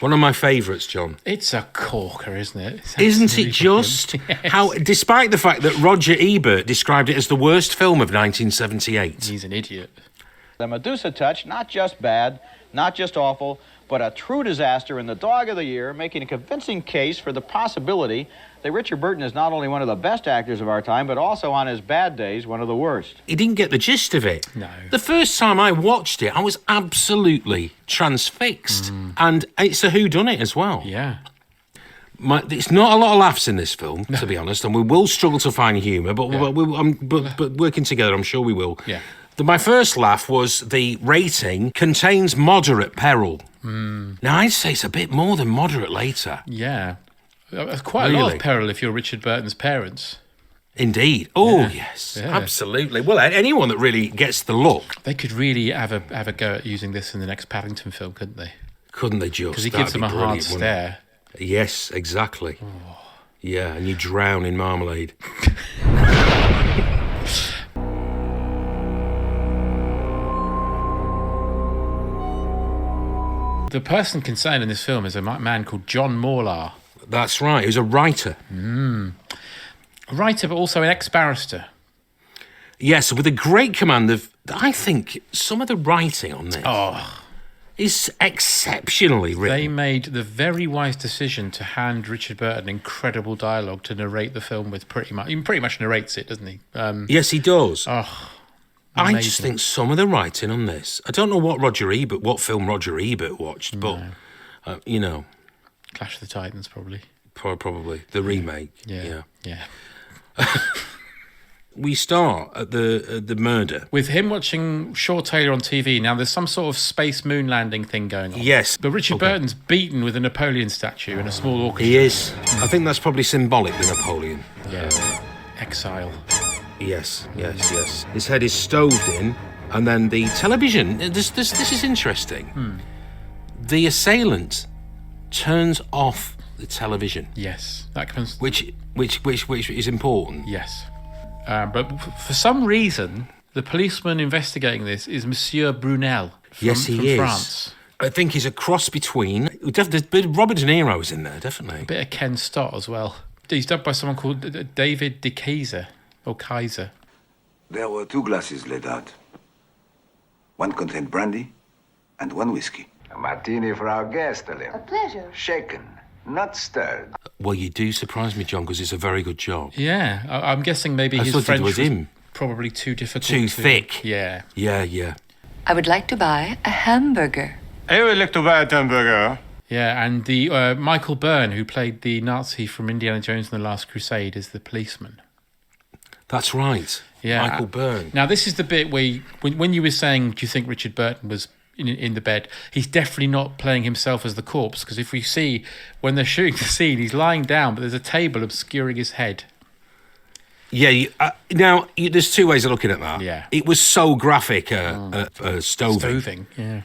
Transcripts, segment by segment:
One of my favourites, John. It's a corker, isn't it? Isn't it just? Yes. How, despite the fact that Roger Ebert described it as the worst film of 1978. He's an idiot. The Medusa Touch, not just bad, not just awful, but a true disaster in the Dog of the Year, making a convincing case for the possibility that Richard Burton is not only one of the best actors of our time, but also on his bad days, one of the worst. He didn't get the gist of it. No. The first time I watched it, I was absolutely transfixed. And it's a whoddunit as well. Yeah. It's not a lot of laughs in this film, to be honest, and we will struggle to find humour, but, but working together, I'm sure we will. Yeah. My first laugh was the rating contains moderate peril. Now, I'd say it's a bit more than moderate later. Yeah. Quite a lot of peril if you're Richard Burton's parents. Indeed. Oh, yes. Yeah. Absolutely. Well, anyone that really gets the look. They could really have a go at using this in the next Paddington film, couldn't they? Couldn't they just? Because he gives them a hard stare. Yes, exactly. Oh. Yeah, and you drown in marmalade. The person concerned in this film is a man called John Morlar. That's right. He was a writer. A writer, but also an ex-barrister. Yes, with a great command of... I think some of the writing on this is exceptionally written. They made the very wise decision to hand Richard Burton incredible dialogue to narrate the film with pretty much... He pretty much narrates it, doesn't he? Yes, he does. Oh, amazing. I just think some of the writing on this... I don't know what film Roger Ebert watched, but, you know... Clash of the Titans, probably. Probably. The remake. Yeah. We start at the murder. With him watching Shaw Taylor on TV. Now, there's some sort of space moon landing thing going on. Yes. But Richard Burton's beaten with a Napoleon statue in a small orchestra. He is. I think that's probably symbolic, the Napoleon. Yeah. Exile. Yes. His head is stoved in, and then the television... This is interesting. The assailant turns off the television. Yes. That comes... Which is important. Yes. But for some reason, the policeman investigating this is Monsieur Brunel from France. I think he's a cross between... Robert De Niro's in there, definitely. A bit of Ken Stott as well. He's dubbed by someone called David de Keyser, or Kaiser. There were 2 glasses laid out. One contained brandy and 1 whiskey. A martini for our guest, Alim. A pleasure. Shaken, not stirred. Well, you do surprise me, John, because it's a very good job. Yeah, I'm guessing maybe his French was probably too difficult. Too thick. Yeah. I would like to buy a hamburger. I would like to buy a hamburger. Yeah, and the Michael Byrne, who played the Nazi from Indiana Jones and the Last Crusade, is the policeman. That's right. Yeah. Michael Byrne. Now, this is the bit where when you were saying, do you think Richard Burton was in the bed, he's definitely not playing himself as the corpse, because if we see, when they're shooting the scene, he's lying down, but there's a table obscuring his head. Yeah, now, there's 2 ways of looking at that. Yeah. It was so graphic, Stoving, yeah.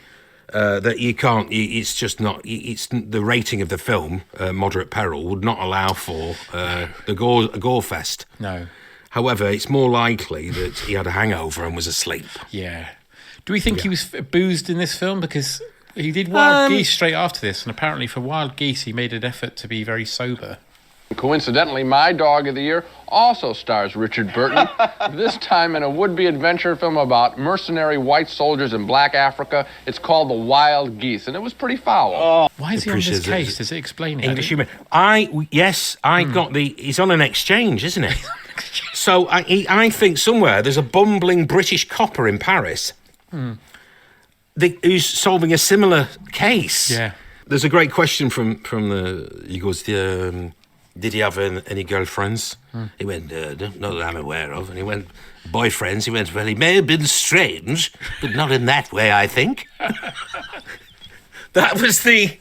That you can't, it's just not, it's the rating of the film, Moderate Peril, would not allow for a gore fest. No. However, it's more likely that he had a hangover and was asleep. Yeah. Do we think he was boozed in this film? Because he did Wild Geese straight after this, and apparently for Wild Geese he made an effort to be very sober. Coincidentally, my Dog of the Year also stars Richard Burton, this time in a would-be adventure film about mercenary white soldiers in Black Africa. It's called The Wild Geese, and it was pretty foul. Why is he on this case? Does it explain it? English humour. He's on an exchange, isn't he? So I think somewhere there's a bumbling British copper in Paris who's solving a similar case. Yeah. There's a great question from he goes, did he have any girlfriends? He went, not that I'm aware of. And he went, boyfriends? He went, well, he may have been strange, but not in that way, I think. That was the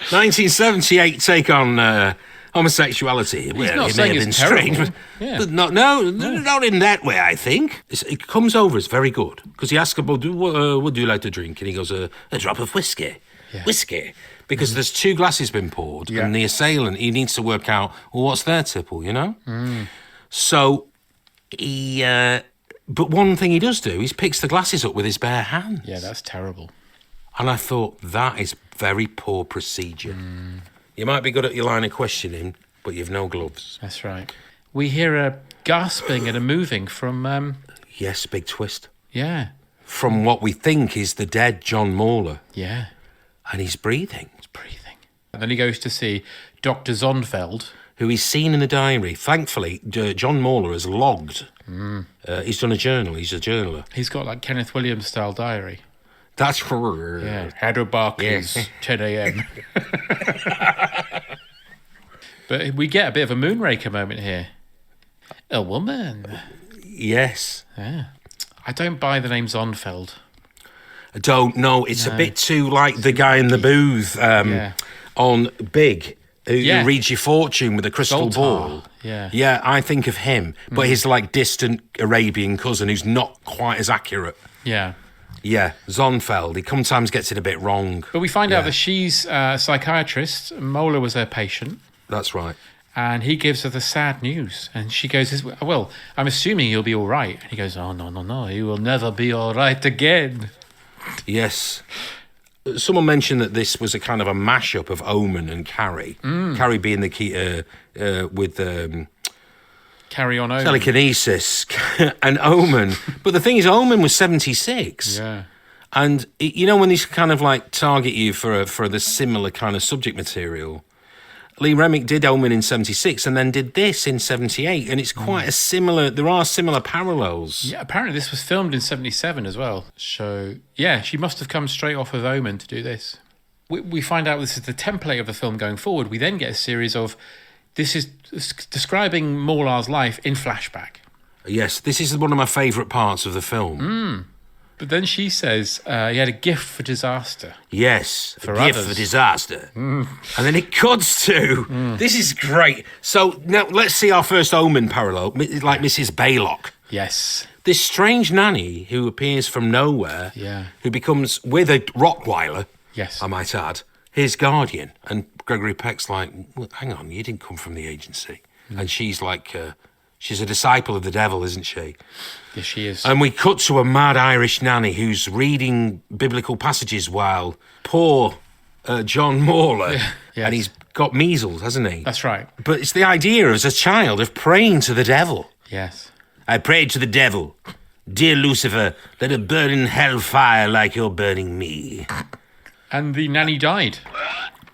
1978 take on homosexuality. He's not saying it's terrible. But not in that way, I think. It comes over as very good, because he asks about, what do you like to drink? And he goes, a drop of whiskey. Yeah. Whiskey. Because there's 2 glasses been poured, and the assailant, he needs to work out, well, what's their tipple, you know? So he... but one thing he does do, he picks the glasses up with his bare hands. Yeah, that's terrible. And I thought, that is very poor procedure. You might be good at your line of questioning, but you've no gloves. That's right. We hear a gasping and a moving from... Yes, big twist. Yeah. From what we think is the dead John Mauler. Yeah. And he's breathing. He's breathing. And then he goes to see Dr. Zonfeld, who he's seen in the diary. Thankfully, John Mauler has logged. He's done a journal. He's a journaler. He's got like Kenneth Williams-style diary. That's for... Yeah. Heather Barkley's 10 a.m. But we get a bit of a Moonraker moment here. A woman. Yes. Yeah. I don't buy the name Zonfeld. I don't know. It's a bit too like the guy in the booth on Big, who reads your fortune with a crystal ball. Yeah. Yeah, I think of him. But his like distant Arabian cousin who's not quite as accurate. Yeah. Yeah, Zonfeld. He sometimes gets it a bit wrong. But we find out that she's a psychiatrist. Moeller was her patient. That's right. And he gives her the sad news. And she goes, well, I'm assuming he'll be all right. And he goes, oh, no, he will never be all right again. Yes. Someone mentioned that this was a kind of a mashup of Omen and Carrie. Carrie being the key with... Carry on Omen. Telekinesis and Omen. But the thing is, Omen was 76. Yeah. And, you know, when these kind of like target you for the similar kind of subject material, Lee Remick did Omen in 76 and then did this in 78. And it's quite a similar, there are similar parallels. Yeah, apparently this was filmed in 77 as well. So, yeah, she must have come straight off of Omen to do this. We find out this is the template of the film going forward. We then get a series of... This is describing Maular's life in flashback. Yes, this is one of my favourite parts of the film. But then she says he had a gift for disaster. Yes, for a gift others. for disaster. And then it cuts to, this is great. So now let's see our first Omen parallel, like Mrs. Baylock. Yes. This strange nanny who appears from nowhere, who becomes, with a Rottweiler, I might add, his guardian. And Gregory Peck's like, well, hang on, you didn't come from the agency. And she's like, she's a disciple of the devil, isn't she? Yes, she is. And we cut to a mad Irish nanny who's reading biblical passages while poor John Mauler, and he's got measles, hasn't he? That's right. But it's the idea as a child of praying to the devil. Yes. I prayed to the devil. Dear Lucifer, let it burn in hellfire like you're burning me. And the nanny died.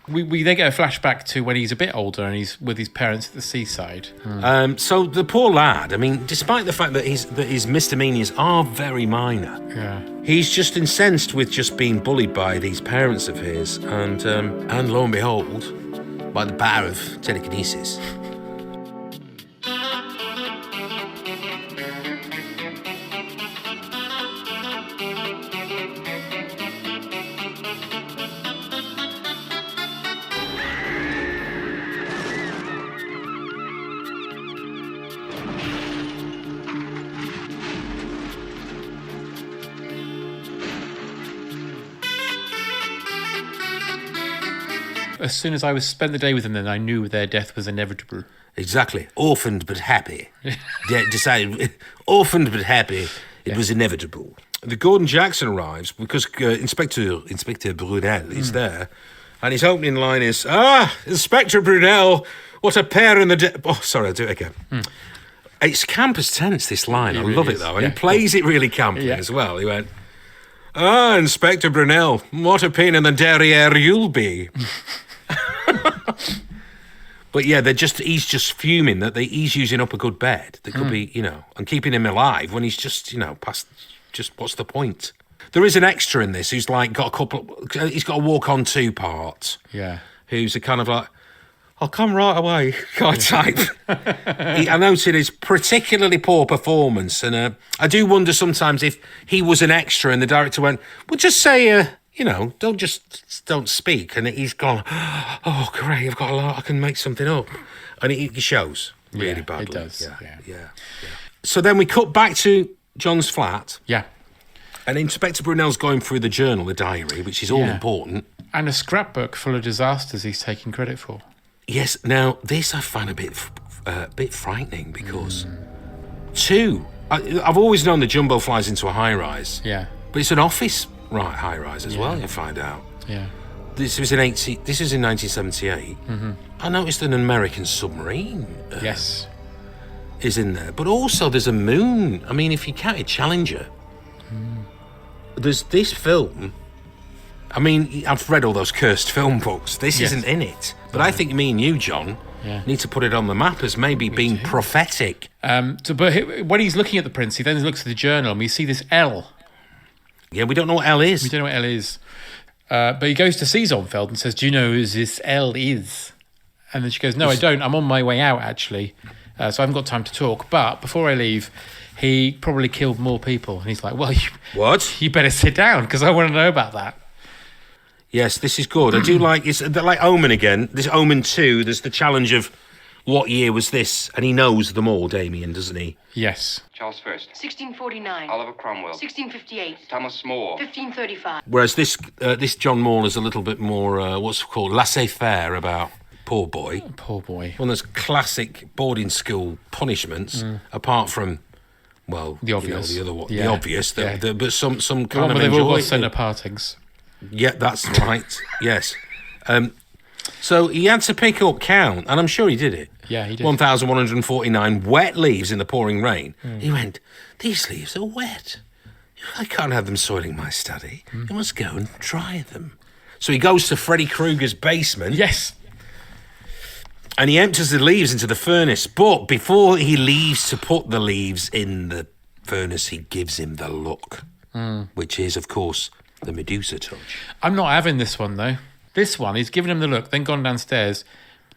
We then get a flashback to when he's a bit older and he's with his parents at the seaside. So the poor lad, I mean, despite the fact that his misdemeanors are very minor, he's just incensed with just being bullied by these parents of his, and lo and behold, by the power of telekinesis. As soon as I spent the day with them, then I knew their death was inevitable. Exactly. Orphaned but happy. Decided, orphaned but happy. It was inevitable. The Gordon Jackson arrives because Inspector Brunel is there, and his opening line is, Inspector Brunel, what a pair in the... Oh, sorry, I'll do it again. It's camp as tense, this line. I love it, though. And he plays it really campy as well. He went, Inspector Brunel, what a pain in the derriere you'll be. But yeah, he's just fuming that he's using up a good bed that could be, and keeping him alive when he's just, past, just what's the point? There is an extra in this who's like he's got a walk on 2 parts. Yeah. Who's a kind of like, I'll come right away kind of type. I noted his particularly poor performance, and I do wonder sometimes if he was an extra and the director went, well, just say, don't speak. And he's gone, oh, great, I've got a lot, I can make something up. And it shows really badly. It does. Yeah. So then we cut back to John's flat. Yeah. And Inspector Brunel's going through the journal, the diary, which is all important. And a scrapbook full of disasters he's taking credit for. Yes, now, this I find a bit frightening because I've always known the Jumbo flies into a high-rise. Yeah. But it's an office right high rise as well. You find out. Yeah. This was in 1978. I noticed an American submarine. Yes. Is in there, but also there's a moon. I mean, if you counted Challenger, there's this film. I mean, I've read all those cursed film books. This isn't in it, but I think me and you, John, need to put it on the map as maybe being prophetic. But when he's looking at the prince, he then looks at the journal and we see this L. Yeah, we don't know what L is. We don't know what L is. But he goes to see Zonfeld and says, "Do you know who this L is?" And then she goes, "No, I don't. I'm on my way out, actually. So I haven't got time to talk. But before I leave, he probably killed more people." And he's like, "Well, you better sit down because I want to know about that." Yes, this is good. I do like it's like Omen again. This Omen 2, there's the challenge of what year was this? And he knows them all, Damien, doesn't he? Yes. Charles First. 1649. Oliver Cromwell. 1658. Thomas More. 1535. Whereas this John Maul is a little bit more, what's it called, laissez-faire about poor boy. Poor boy. One of those classic boarding school punishments, apart from, well, the obvious. You know, the other one, the obvious, but some the kind of they've all got enjoy. centre partings. Yeah, that's right. Yes. So he had to pick up count, and I'm sure he did it. Yeah, he did. 1,149 wet leaves in the pouring rain. He went, "These leaves are wet. I can't have them soiling my study. I must go and dry them." So he goes to Freddy Krueger's basement. Yes. And he empties the leaves into the furnace. But before he leaves to put the leaves in the furnace, he gives him the look, which is, of course, the Medusa Touch. I'm not having this one, though. This one, he's given him the look, then gone downstairs,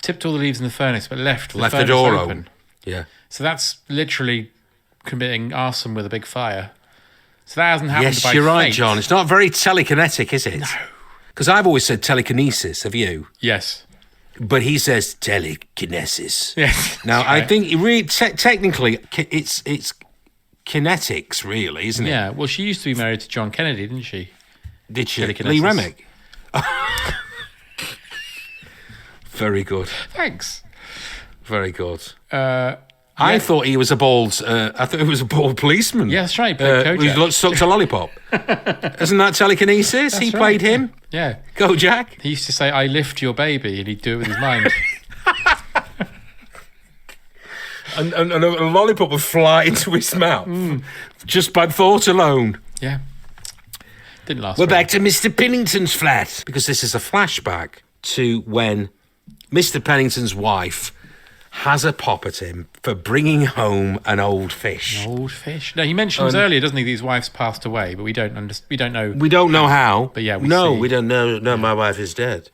tipped all the leaves in the furnace, but left the door open. Yeah. So that's literally committing arson with a big fire. So that hasn't happened by Yes, you're right, fate. John. It's not very telekinetic, is it? No. Because I've always said telekinesis, have you? Yes. But he says telekinesis. Yes. Now, Right. I think it really, technically, it's kinetics, really, isn't it? Yeah, well, she used to be married to John Kennedy, didn't she? Did she? Telekinesis. Lee Remick. Very good. Thanks. Very good. I thought he was a bald. I thought he was a bald policeman. Yeah, that's right. Played Kojak. Who sucked a lollipop. Isn't that telekinesis? That's He right. played him. Yeah. Kojak. He used to say, "I lift your baby," and he'd do it with his mind. And a lollipop would fly into his mouth just by thought alone. Yeah. Didn't last. We're very back to Mr. Pennington's flat because this is a flashback to when Mr. Pennington's wife has a pop at him for bringing home an old fish. Old fish. No, he mentions earlier, doesn't he, that his wife's passed away, but we don't know. We don't know how. But yeah, we don't know. No, my wife is dead.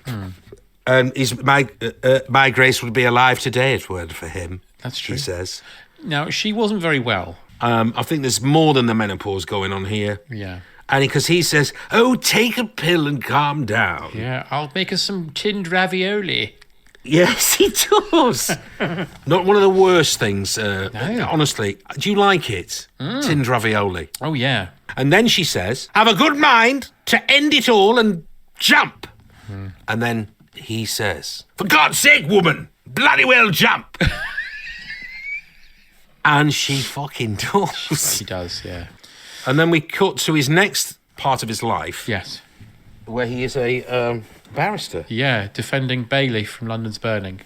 And my Grace would be alive today if it weren't for him. That's true. He says. Now, she wasn't very well. I think there's more than the menopause going on here. Yeah. And because he says, "Oh, take a pill and calm down." Yeah, I'll make us some tinned ravioli. Yes, he does. Not one of the worst things. Honestly, do you like it? Tinned ravioli. Oh, yeah. And then she says, "Have a good mind to end it all and jump." And then he says, "For God's sake, woman, bloody well jump." And she fucking does. She does, yeah. And then we cut to his next part of his life. Yes. Where he is a barrister. Yeah, defending Bailey from London's Burning.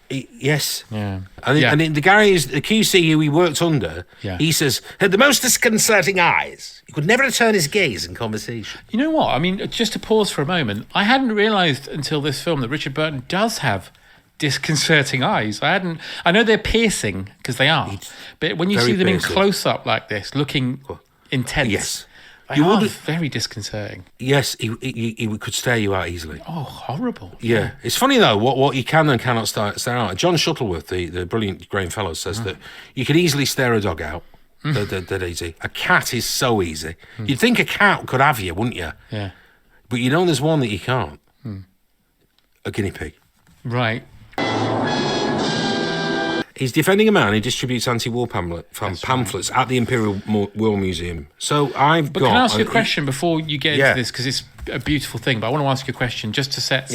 Yes. Yeah. And the guy is the QC who he worked under. Yeah. He says, had the most disconcerting eyes. He could never return his gaze in conversation. You know what? I mean, just to pause for a moment, I hadn't realised until this film that Richard Burton does have disconcerting eyes. I know they're piercing, because they are. But when you see them piercing. in close-up like this, looking intense, Yes. they are very disconcerting. Yes, he could stare you out easily. Oh, horrible. Yeah. It's funny, though, what you can and cannot stare out. John Shuttleworth, the brilliant Graham Fellow, says that you could easily stare a dog out. That easy. A cat is so easy. You'd think a cat could have you, wouldn't you? Yeah. But you know there's one that you can't. A guinea pig. Right. He's defending a man who distributes anti-war pamphlets at the Imperial War Museum. So I've got... But can I ask you a question before you get Yeah. into this? Because it's a beautiful thing, but I want to ask you a question just to set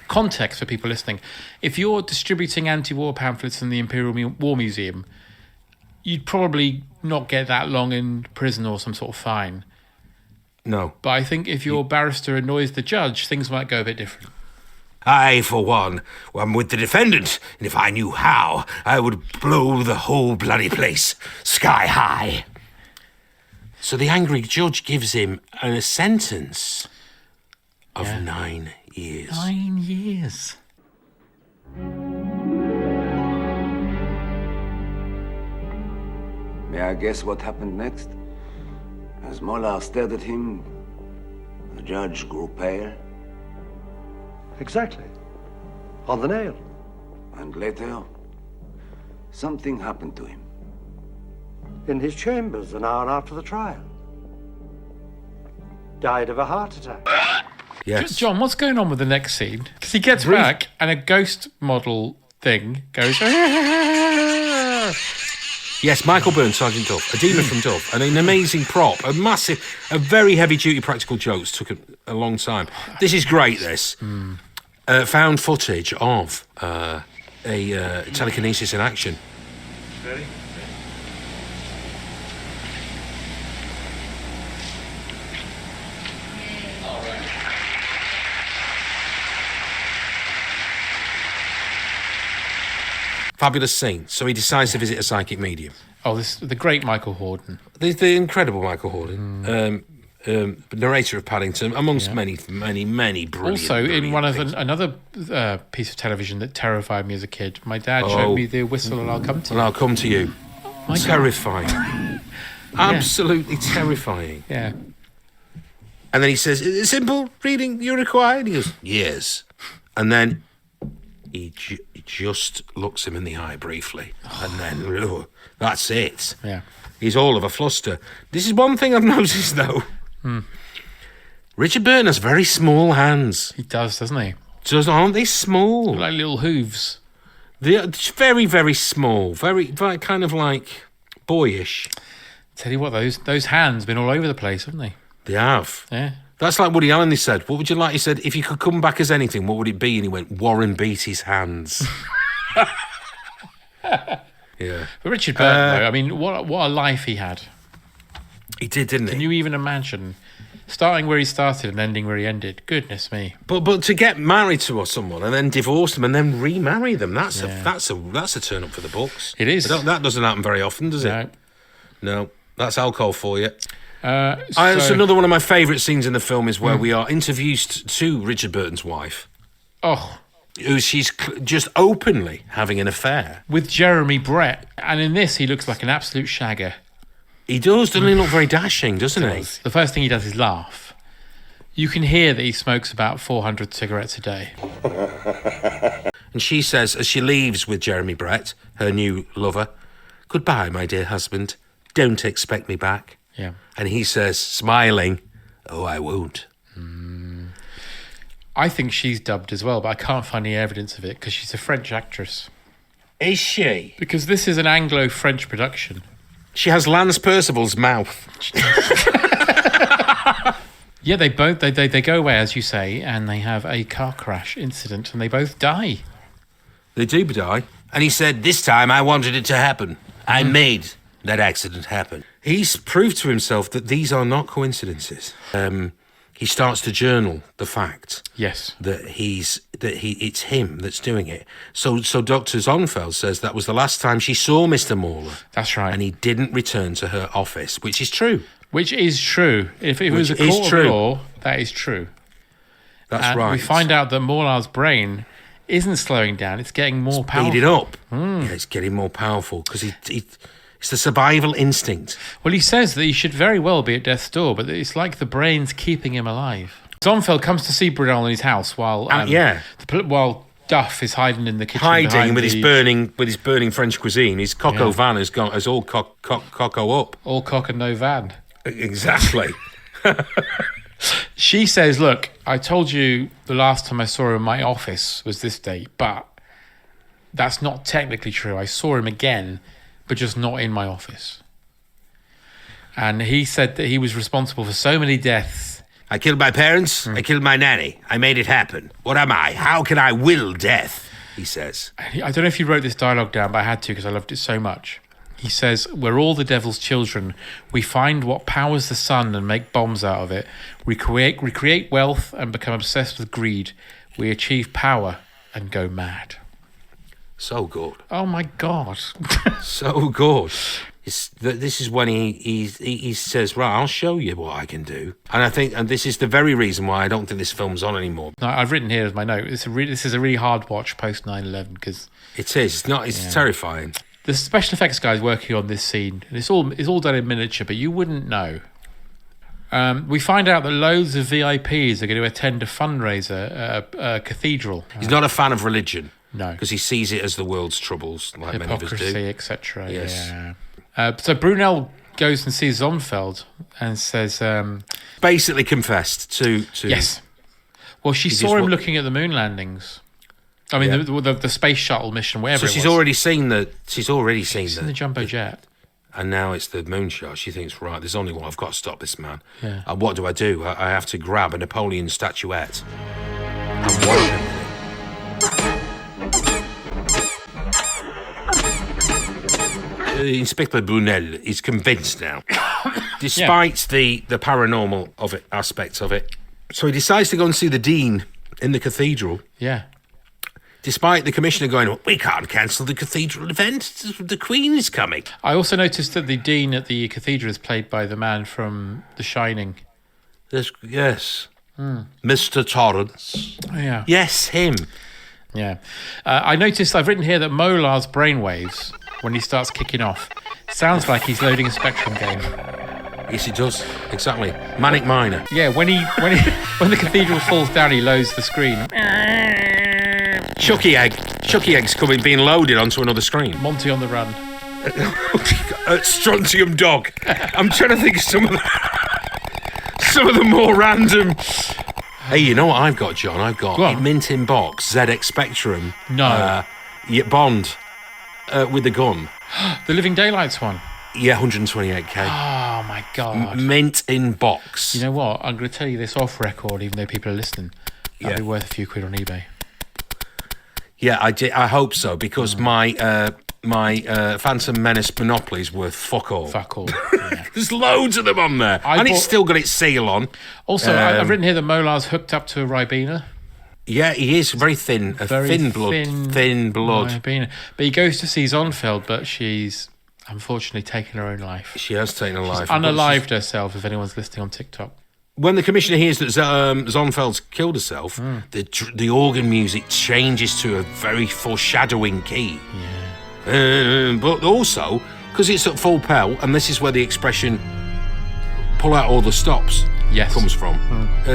context for people listening. If you're distributing anti-war pamphlets in the Imperial War Museum, you'd probably not get that long in prison or some sort of fine. No. But I think if your barrister annoys the judge, things might go a bit different. I, for one, am with the defendant, and if I knew how, I would blow the whole bloody place sky high. So the angry judge gives him a sentence of 9 years. 9 years. May I guess what happened next? As Molar stared at him, the judge grew pale. Exactly. On the nail. And later, something happened to him. In his chambers an hour after the trial. Died of a heart attack. Yes. John, what's going on with the next scene? Because he gets back and a ghost model thing goes... Yes, Michael Byrne, Sergeant Duff, a demon from Duff, an amazing prop, a very heavy-duty practical jokes, took a long time. This is great, this. Found footage of a telekinesis in action. Ready? Fabulous scene. So he decides to visit a psychic medium. Oh, the great Michael Hordern. The incredible Michael Hordern, narrator of Paddington, amongst many brilliant. Also, in one of another piece of television that terrified me as a kid, my dad showed me The Whistle and I'll Come to You. And I'll Come to You. My Terrifying. Absolutely terrifying. Yeah. And then he says, "Is it simple reading you required?" He goes, "Yes." And then he just looks him in the eye briefly. And then, that's it. Yeah. He's all of a fluster. This is one thing I've noticed, though. Richard Burton has very small hands. He does, doesn't he? Aren't they small? Like little hooves. They're very, very small. Very kind of like boyish. Tell you what, those hands been all over the place, haven't they? They have. Yeah. That's like Woody Allen, he said. What would you like? He said, if you could come back as anything, what would it be? And he went, Warren Beatty's hands. Yeah. But Richard Burton, though, I mean, what a life he had. He did, didn't he? Can you even imagine starting where he started and ending where he ended? Goodness me. But to get married to someone and then divorce them and then remarry them, that's a turn up for the books. It is. That doesn't happen very often, does No. it? No. That's alcohol for you. So It's another one of my favourite scenes in the film is where we are introduced to Richard Burton's wife. Oh. Who she's just openly having an affair. With Jeremy Brett. And in this, he looks like an absolute shagger. He does, doesn't he look very dashing, doesn't he? The first thing he does is laugh. You can hear that he smokes about 400 cigarettes a day. And she says, as she leaves with Jeremy Brett, her new lover, "Goodbye, my dear husband. Don't expect me back." Yeah. And he says, smiling, "Oh, I won't." I think she's dubbed as well, but I can't find any evidence of it because she's a French actress. Is she? Because this is an Anglo-French production. She has Lance Percival's mouth. Yeah, they both they go away, as you say, and they have a car crash incident, and they both die. They do die. And he said, "This time I wanted it to happen. I made that accident happen." He's proved to himself that these are not coincidences. He starts to journal the fact that it's him that's doing it. So Dr. Zonfeld says that was the last time she saw Mr. Mauler. That's right. And he didn't return to her office, which is true. Which is true. If it was a court of law, that is true. That's right. We find out that Mauler's brain isn't slowing down; it's getting more powerful. Speed it up. Yeah, it's getting more powerful because it's the survival instinct. Well, he says that he should very well be at death's door, but it's like the brain's keeping him alive. Zonfeld comes to see Brunel in his house while while Duff is hiding in the kitchen, hiding with his burning French cuisine. His coq au vin has all coco up, all cock and no van. Exactly. She says, "Look, I told you the last time I saw him in my office was this date, but that's not technically true. I saw him again, but just not in my office." And he said that he was responsible for so many deaths. "I killed my parents. I killed my nanny. I made it happen. What am I? How can I will death?" he says. I don't know if you wrote this dialogue down, but I had to because I loved it so much. He says, "We're all the devil's children. We find what powers the sun and make bombs out of it. We create wealth and become obsessed with greed. We achieve power and go mad." So good. Oh my God. So good. This is when he says, right, I'll show you what I can do. And I think, and this is the very reason why I don't think this film's on anymore. No, I've written here as my note, this is a really hard watch post 9/11 because it is. It's terrifying. The special effects guy's working on this scene, and it's all done in miniature, but you wouldn't know. We find out that loads of VIPs are going to attend a fundraiser at a cathedral. He's not a fan of religion. No. Because he sees it as the world's troubles, like many of us do. Hypocrisy, etc. Yes. Yeah. So Brunel goes and sees Zonfeld and says... basically confessed to... Yes. Well, she saw him looking at the moon landings. I mean, the space shuttle mission, whatever. So she's already seen the. She's already seen the jumbo jet, and now it's the moonshot. She thinks, right, there's only one. I've got to stop this man. Yeah. And what do? I have to grab a Napoleon statuette and whack him with it. Inspector Brunel is convinced now, despite the paranormal aspect of it. So he decides to go and see the dean in the cathedral. Yeah. Despite the commissioner going, we can't cancel the cathedral event. The Queen is coming. I also noticed that the dean at the cathedral is played by the man from The Shining. Yes. Mr. Torrance. Oh, yeah. Yes, him. Yeah. I noticed, I've written here that Molar's brainwaves, when he starts kicking off, sounds like he's loading a Spectrum game. Yes, he does. Exactly. Manic Miner. Yeah, when the cathedral falls down, he loads the screen. Chucky eggs being loaded onto another screen. Monty on the run. Strontium dog. I'm trying to think of some of the more random. Hey, you know what I've got, John? I've got mint in box ZX Spectrum. No. Bond with the gun. The Living Daylights one. Yeah, 128k. Oh my God. Mint in box. You know what? I'm going to tell you this off record, even though people are listening. That'd be worth a few quid on eBay. Yeah, I hope so, because my Phantom Menace Monopoly's worth fuck all. Fuck all. Yeah. There's loads of them on there. It's still got its seal on. Also, I've written here that Molar's hooked up to a Ribena. Yeah, he is very thin. Thin blood. Ribena. But he goes to see Zonfeld, but she's unfortunately taken her own life. She has taken her life. She's unalived herself, if anyone's listening on TikTok. When the commissioner hears that Zonfeld's killed herself, the organ music changes to a very foreshadowing key. Yeah. But also, because it's at full pelt, and this is where the expression pull out all the stops comes from.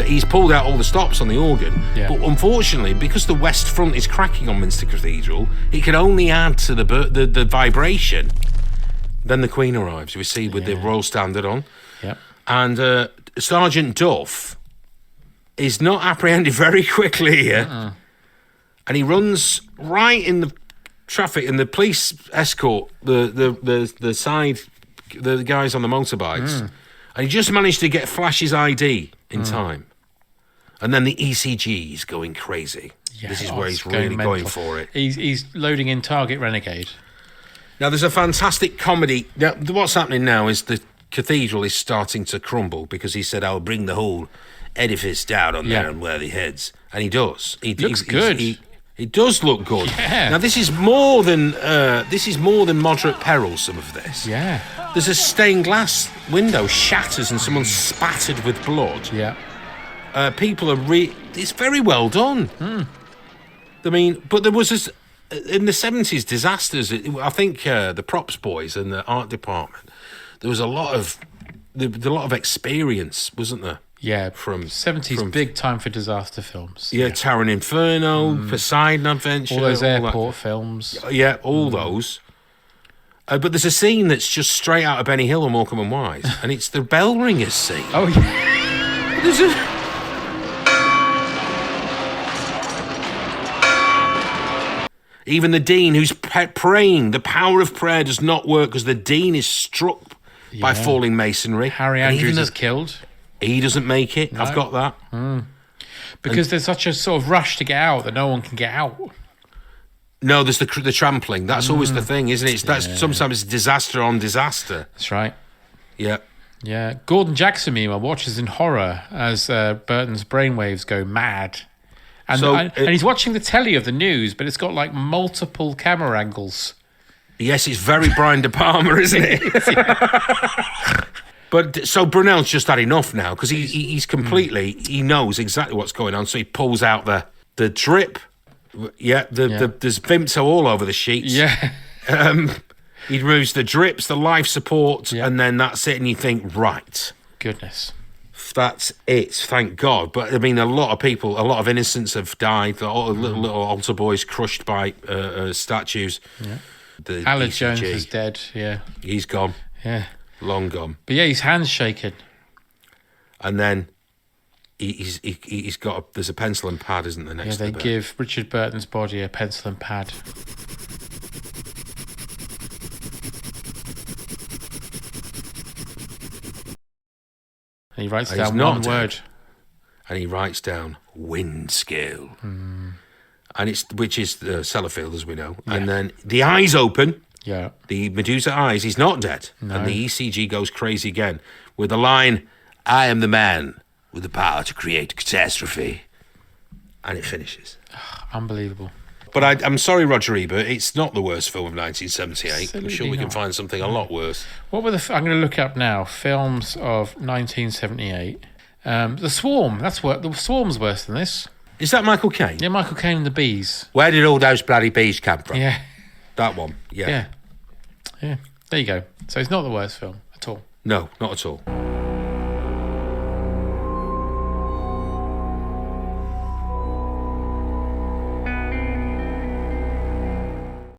He's pulled out all the stops on the organ. Yeah. But unfortunately, because the west front is cracking on Minster Cathedral, it can only add to the vibration. Then the Queen arrives, we see, with the Royal Standard on. Yep. And Sergeant Duff is not apprehended very quickly here. And he runs right in the traffic, and the police escort the side, the guys on the motorbikes. And he just managed to get Flash's ID in time. And then the ECG is going crazy. Yeah, this is where he's really going for it. He's loading in Target Renegade. Now, there's a fantastic comedy. Now, what's happening now is the cathedral is starting to crumble, because he said, I'll bring the whole edifice down on their unworthy heads. And he does. He looks good. He does look good. Yeah. Now, this is more than moderate peril, some of this. Yeah. There's a stained glass window shatters and someone's spattered with blood. Yeah. People are it's very well done. I mean, but there was this, in the 70s disasters, I think the props boys and the art department, there was a lot of experience, wasn't there? Yeah, from 70s, big time for disaster films. Yeah, Towering Inferno, Poseidon Adventure, all those airport films. Yeah, all those. But there's a scene that's just straight out of Benny Hill and Morecambe and Wise, and it's the bell ringers scene. Oh yeah. There's even the dean who's praying, the power of prayer does not work because the dean is struck by falling masonry. Harry Andrews is killed. He doesn't make it. No. I've got that. Because there's such a sort of rush to get out that no one can get out. No, there's the trampling. That's always the thing, isn't it? That's sometimes disaster on disaster. That's right. Yeah. Yeah. Gordon Jackson, meanwhile, watches in horror as Burton's brainwaves go mad. And he's watching the telly of the news, but it's got like multiple camera angles. Yes, it's very Brian De Palma, isn't it? But so Brunel's just had enough now because he's completely, he knows exactly what's going on. So he pulls out the drip. Yeah, there's Vimto all over the sheets. Yeah. He removes the drips, the life support, and then that's it. And you think, right. Goodness. That's it, thank God. But I mean, a lot of people, a lot of innocents have died. Little altar boys crushed by statues. Yeah. Alex Jones is dead, yeah. He's gone. Yeah. Long gone. But yeah, his hand's shaking. And then he's got there's a pencil and pad, isn't there, next to the bed? They give Richard Burton's body a pencil and pad. And he writes down one word. And he writes down wind scale. And which is the Sellafield, as we know. Yeah. And then the eyes open. Yeah. The Medusa eyes. He's not dead. No. And the ECG goes crazy again with the line, "I am the man with the power to create catastrophe." And it finishes. Unbelievable. But I'm sorry, Roger Ebert. It's not the worst film of 1978. Absolutely I'm sure we can find something a lot worse. What were I'm going to look up now. Films of 1978. The Swarm. The Swarm's worse than this. Is that Michael Caine? Yeah, Michael Caine and the bees. Where did all those bloody bees come from? Yeah. That one. Yeah. Yeah. There you go. So it's not the worst film at all. No, not at all.